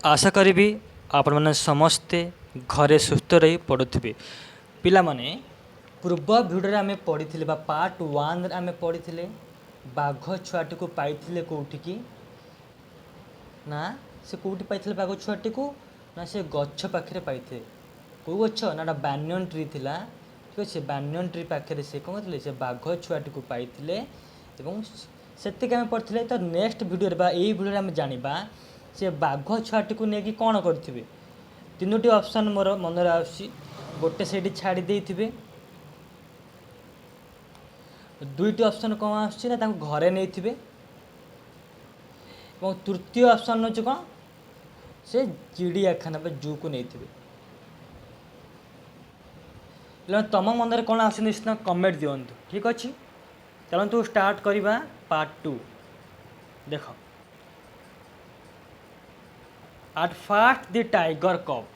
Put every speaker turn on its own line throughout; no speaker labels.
आशा करी आपण मैंने समस्ते घरे सुस्थ रही पढ़ुवे पिला माने पूर्व भिडियो आम पढ़ी पार्ट 1 आम पढ़ी बाघ छुआटी को पाई कौटिकी ना से कौटी पाई बाघ छुआटी को ना से गछ पाखे पाई कौ गछ ना बानियन ट्री थिला ठीक अच्छे बानियन ट्री पाखे से कौन करते से बाघ छुआटी को पाई से पढ़ी तो नेक्स्ट भिडियो यही भिडियो आम जाना से बाघ छुआटी को लेकिन कौन करेंगे तीनोटी ऑप्शन मोर मन गोटे से छाड़ी देते दुईटी ऑप्शन कौन आसना घरे नहीं तृतीय ऑप्शन हूँ कौन से चिड़ियाखाना जू को नहीं तुम मन कौन आस निश्चित कमेंट दिंतु ठीक अच्छे चलतु स्टार्ट करवा पार्ट 2 देख At first, the tiger cub,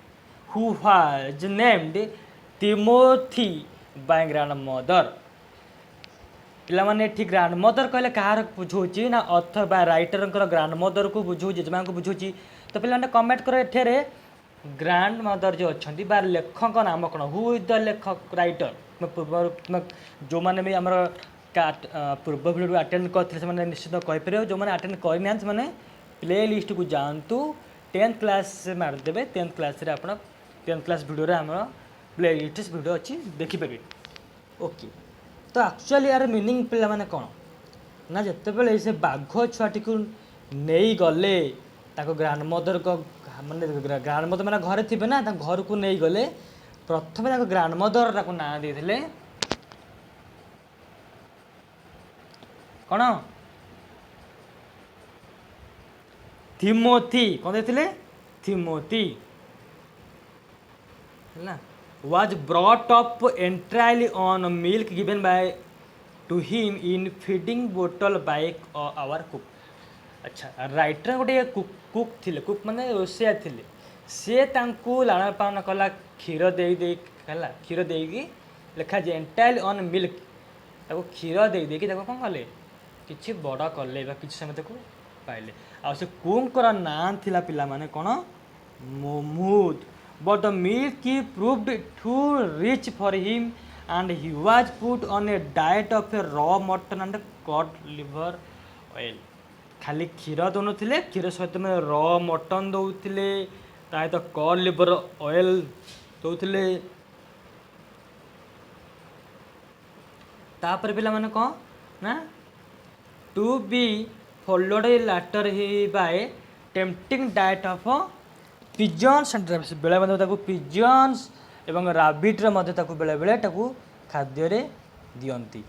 who was named Timothy by grandmother. पिलाने ठीक ग्रांडमदर कहले कहार बुझाऊँ ना अथर बा राइटर ग्रांडमदर को बुझाऊँ जेजेमा को बुझाऊँ तो पिलाने कमेंट कर एठेरे ग्रांडमदर जो अच्छा बा लेखक नाम कौन हु इज द लेखक राइटर पूर्व जो मैंने भी आमर पूर्व भिडियो अटेंड करते निश्चित कहीपर जो मैंने अटेंड करना प्ले लिस्ट को जातु 10th क्लास से मारिदेवे 10th क्लास रे आपण 10th क्लास भिडियो आम प्ले लिस्ट भिडियो अच्छी देखिपारे ओके तो एक्चुअली यार मीनिंग पिला माने कौन ना जिते बड़े से बाघ छुआटी को नहीं गले ग्रांडमदर को माने ग्रांडमदर मैंने घरे थे ना घर को नहीं गले प्रथम ग्रांडमदर ना देते कौन थिमोथी कौन देते थिमोथी was brought up entirely on milk given by to him in feeding bottle by our cook अच्छा राइटर गोटे कुक थिले कुक माने रोसिया थिले से तांकू लाना पाना कला क्षीर दे दे कला क्षीर देगी लिखा जे एंटायरली ऑन मिल्क ताको क्षीर दे दे कि ताको कोन कले किछि बड़ा कले बा किछि समय ताको पाइले आ से कुंकर नाम थिला पिला माने कोन मोमूद but the milk proved too rich for him and he was put on a diet of a raw mutton and cod liver oil खाली क्षीर दौन थे क्षीर सहित मैं रॉ मटन दौले तो कड लिवर ऑयल दौले तापर पिला माने कौन ना to be followed later by tempting diet of pigeons and rabbits बेले बेले पिजन्स एवं राबिट्रे बेले बेले खाद्य दियंती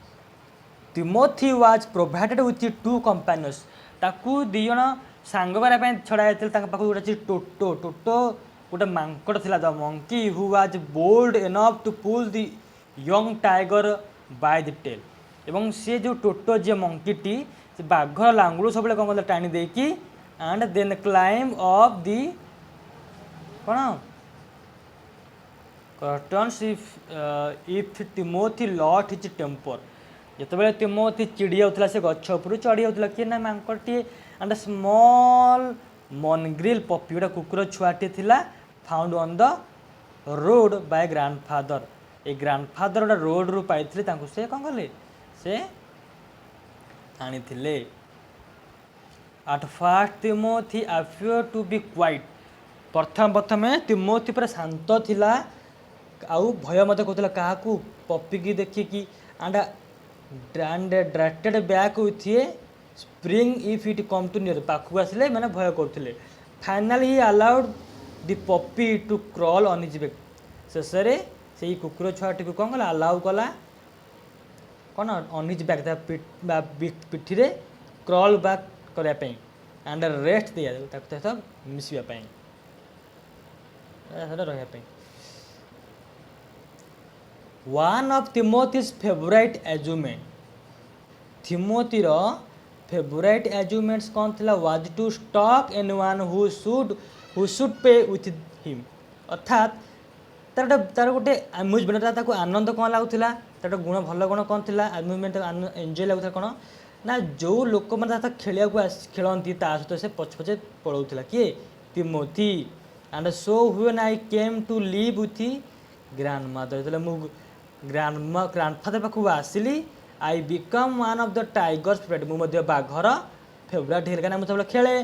Timothy was provided with 2 companions ताकू दी जन सांग मारे छड़ा जाते गोटे टोटो टोटो गोटे मांकड़ थिला the monkey who was bold enough to pull the young tiger by the tail एवं से जो टोटो जे मंकीटी से बाघर लांगुड़ सब कौन टाणी देकी and then climb up the कौन curtains if Timothy lost his temper जिते तिमोथी चिड़ी जाऊला से गछ उपर चढ़ी जाऊला किए ना मांकड़े एंड स्मॉल मनग्रिल पपी गोटे कुकुर छुआटे थिला found on the road by grandfather ए ग्रांडफादर गोटे रोड रू पाई से कौन कले से आनी at first Timothy appear to be quite प्रथम तिमोथी पूरा शांत थिला आउ भय मत कहला क्या पपी की देखिकी and directed back with a spring if it come too near पाखु आसिले मैंने भय करते finally he allowed the puppy to crawl on his back शेष से कुकुर छुआटी को कौन कला अलाउ कला कौन ऑन हिज बैक पिठी रे क्रॉल बैक करने एंड रेस्ट दिया मिसापी रही one of Timothy's favourite amusement थिमोथीर फेवरेट एजुमेंट्स कौन थिला was to stalk anyone who should play with him अर्थात तार गोटे अम्यूजमेंट आनंद कौन लगुला तार गुण भल गुण कौन थिला अम्यूजमेंट एंजॉय लगुला कौन ना जो लोक मैंने खेल खेलती सहित से पछे पछे पड़ाऊला किए Timothy. And so when I came to live with the grandmother, ଯେତେବେଳେ ମୁଁ ଗ୍ରାଣ୍ଡଫାଦର ପାଖକୁ ଆସିଲି, I become one of the tiger's favorite. ମୁଁ ମଧ୍ୟ ବାଘର ଫେଭରାଇଟ୍ ହେଇଗଲି, କାହିଁକିନା ମୁଁ ସବୁବେଳେ ଖେଳେ,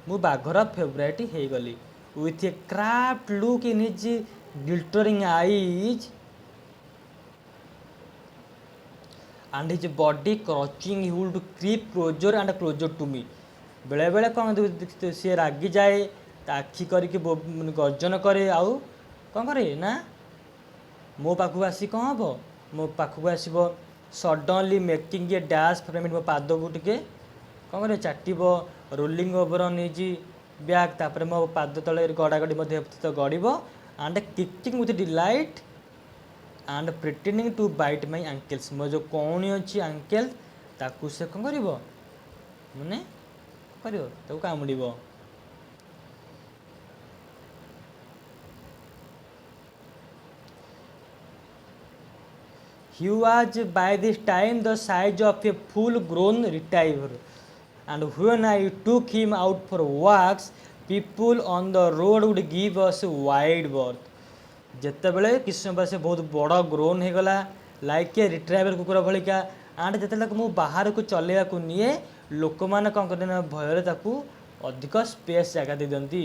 ମୁଁ ବାଘର ଫେଭରାଇଟ୍ ହେଇଗଲି। With a craft look in his glittering eyes and his body crouching, he would creep closer and closer to me. बेले बेले कौन सी रागी जाए, आखि करके गर्जन करे, आउ कौन करे ना मो पाखु आसी कौन हम मो पाखु आसब suddenly making a dash from मो पाद को टिके कौन करे चाटब, rolling over on his back, तापर मो पाद तले गड़ा गड़ी गड़ब and kicking with delight and pretending to bite my ankles. मो जो कौणी अच्छी एंकल ताकू से कौन कर माने कर कामुड़। He was by this time the size of a full-grown retriever, and when I took him out for walks, people on the road would give us wide berth. ଯେତେବେଳେ କିଛି ସମୟ ପରେ ସେ ବହୁତ ବଡ଼ ଗ୍ରୋନ୍ ହେଇଗଲା, ଲାଇକ୍ ଏ ରିଟ୍ରାଇଭର କୁକୁର ଭଳିକା, and ଯେତେବେଳେ ମୁଁ ବାହାରକୁ ଚଲେଇବାକୁ ନିଏ, ଲୋକମାନେ କ'ଣ କରନ୍ତି ନା ଭୟରେ ତାକୁ ଅଧିକ ସ୍ପେସ୍ ଜାଗା ଦେଇଦିଅନ୍ତି।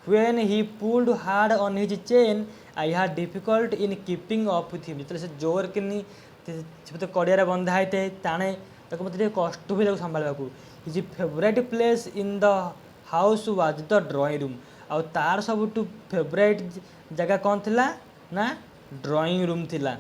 When he pulled hard on his chain, I had difficult in keeping up with him. ଯେତେବେଳେ ସେ ଜୋର କିନି ସେ କଡ଼ିଆରେ ବନ୍ଧା ହେଇଥାଏ ତାଣେ, ତାକୁ ମୋତେ ଟିକେ କଷ୍ଟ ହୁଏ ତାକୁ ସମ୍ଭାଳିବାକୁ। His favourite place in the house was the drawing room. ଆଉ ତାର ସବୁଠୁ ଫେଭରାଇଟ୍ ଜାଗା କ'ଣ ଥିଲା ନା ଡ୍ରଇଂ ରୁମ୍ ଥିଲା।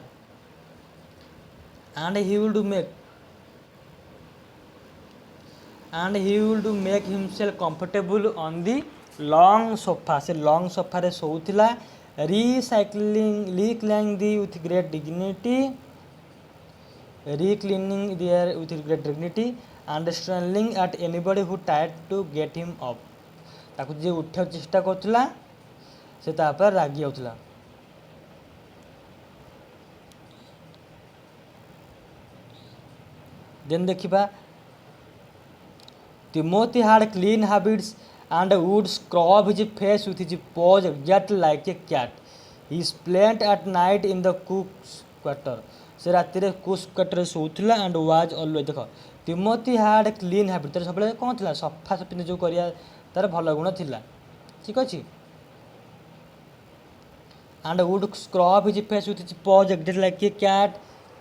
and he would make himself comfortable on the long sofa. से long sofa रे सोउथिला, reclining with great dignity, and snarling at anybody who tried to get him up. ताकू जे उठा चेष्टा करथिला से तापर रागी होउथिला। देन देखिबा Timothy had clean habits and would scrub his face with his paws just like a cat. He slept at night in the cook's quarter. से राति रे cook's quarter सोउथिला and was always देखो Timothy had clean habits, तार सबले कोन थिला सफा सफी जो करिया तार भल गुण थिला, ठीक अछि। and would scrub his face with his paws just like a cat.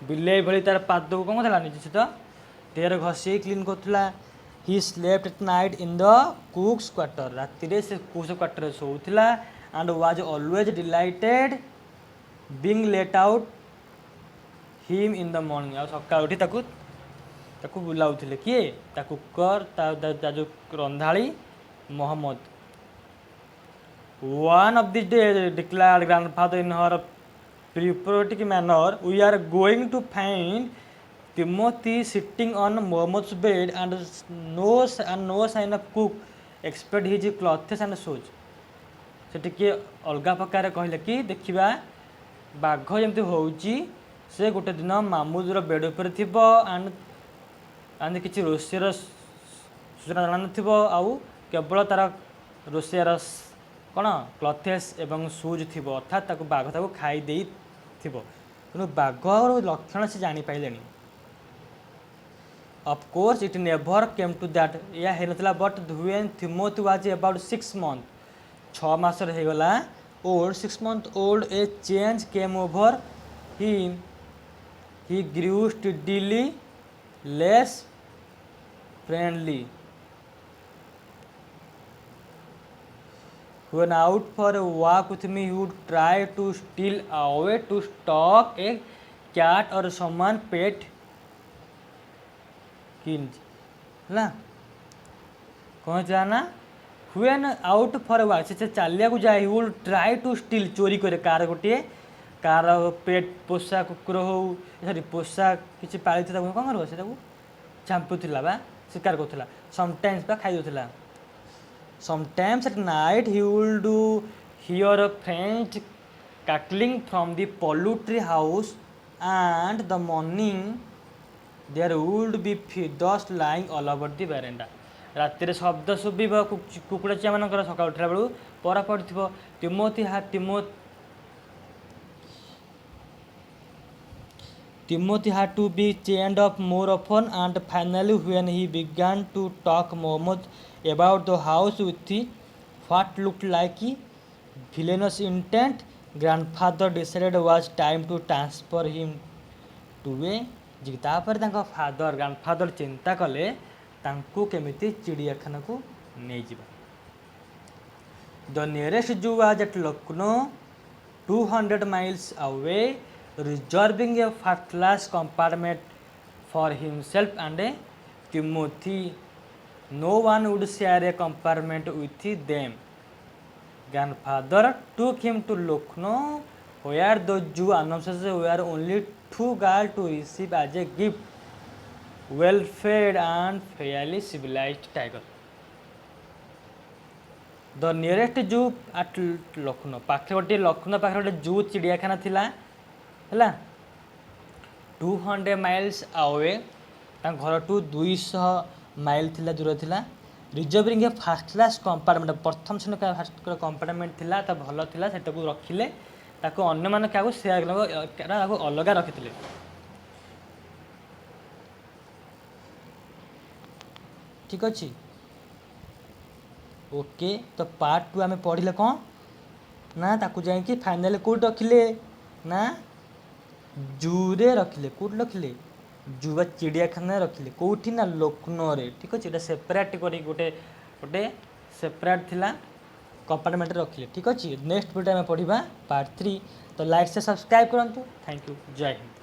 बिल्ले भली तार पाद को कोन थिला निजे तो तेर घसी clean करथिला। He slept at night in the cook's quarter. राति रे से कुक्स क्वार्टर सोउथिला and was always delighted being let out him in the morning. आ सकाळ उठी ताकू बुलाउथिले किए ता कुकर ता जो रंधाली Mohammad. One of these days declared grandfather in her patriotic manner, we are going to find Timothy sitting on Mohammed's bed and no sign of cook except his clothes and shoes. से टिके अलगा प्रकार कहले कि देखिबा बाघ जमती होउची से गोटे दिन मामुजर बेड उपर थिबो एंड किछि रोसेर सूचना जाना नथिबो, आउ केवल तार रोसेर कौन क्लथेस एवं सुज थी, अर्थात ताको बाघ ताको खाई देई थिबो। तेणु बाघर लक्षण से जानी पाइले। Of course it never came to that, या है नथला, but when Timothy was about 6 months, 6 मास रह गला old, 6 months old, a change came over him. He grew steadily less friendly. When out for a walk with me, he would try to steal away to stalk a cat or someone pet kid. ना कौन जाना when out for a walk से चलिया को जाए, he would try to steal चोरी करे car गोटे कार पेट पोषा कुकुर हो सॉरी पोषा किसी पाली था कौन कर से झांपुला बा शिकार करूला, समटाइम्स बा खाई दूला। Sometimes at night he would hear a faint cackling from the poultry house, and the morning there would be feathers lying all over the veranda. रातिर शब्द शुभ कुकुड़ा चिया मानकर सका उठला बेलू पर पड़ो Timothy had to be chained up more often, and finally, when he began to talk Mohammed about the house with what looked like villainous intent, grandfather decided it was time to transfer him to a तापर father grandfather चिंता कले तांकू केमिति चिड़ियाखाना को नहीं जिबा the nearest जू was at Lucknow 200 miles away, reserving a first class compartment for himself and Timothy. No one would share a compartment with them. Grandfather took him to Lucknow, where the zoo announced were only 2 girls to receive as a gift, well-fed and fairly civilized tiger. The nearest जू आट लखनऊ पाखे गोटे लखनऊ पाखे गोटे जू चिड़ियाखाना थिला है 200 miles away घर to 200 mile थिला दूर थिला रिजर्विंग ए फास्ट क्लास कंपार्टमेंट प्रथम श्रेणी का फास्ट कंपार्टमेंट थिला तो भल थिला सेटाको रखिले ताको अन्य मान क्या शेयर अलग रखिले ठीक अच्छे ओके तो पार्ट 2 आम पढ़ले कौन ना ताकू जाइए फाइनाल कौट रखिले ना जूरे रखिले कौट रखिले जू बा चिड़ियाखाना रखिले कौटी ना लखनऊ रे ठीक अच्छे ये सेपरेट कर गोटे गोटे सेपरेट थिला कंपार्टमेंट रखिले ठीक अच्छे नेक्स्ट वीडियो में पढ़ा पार्ट 3 तो लाइक से सब्सक्राइब करूँ थैंक यू जय हिंद।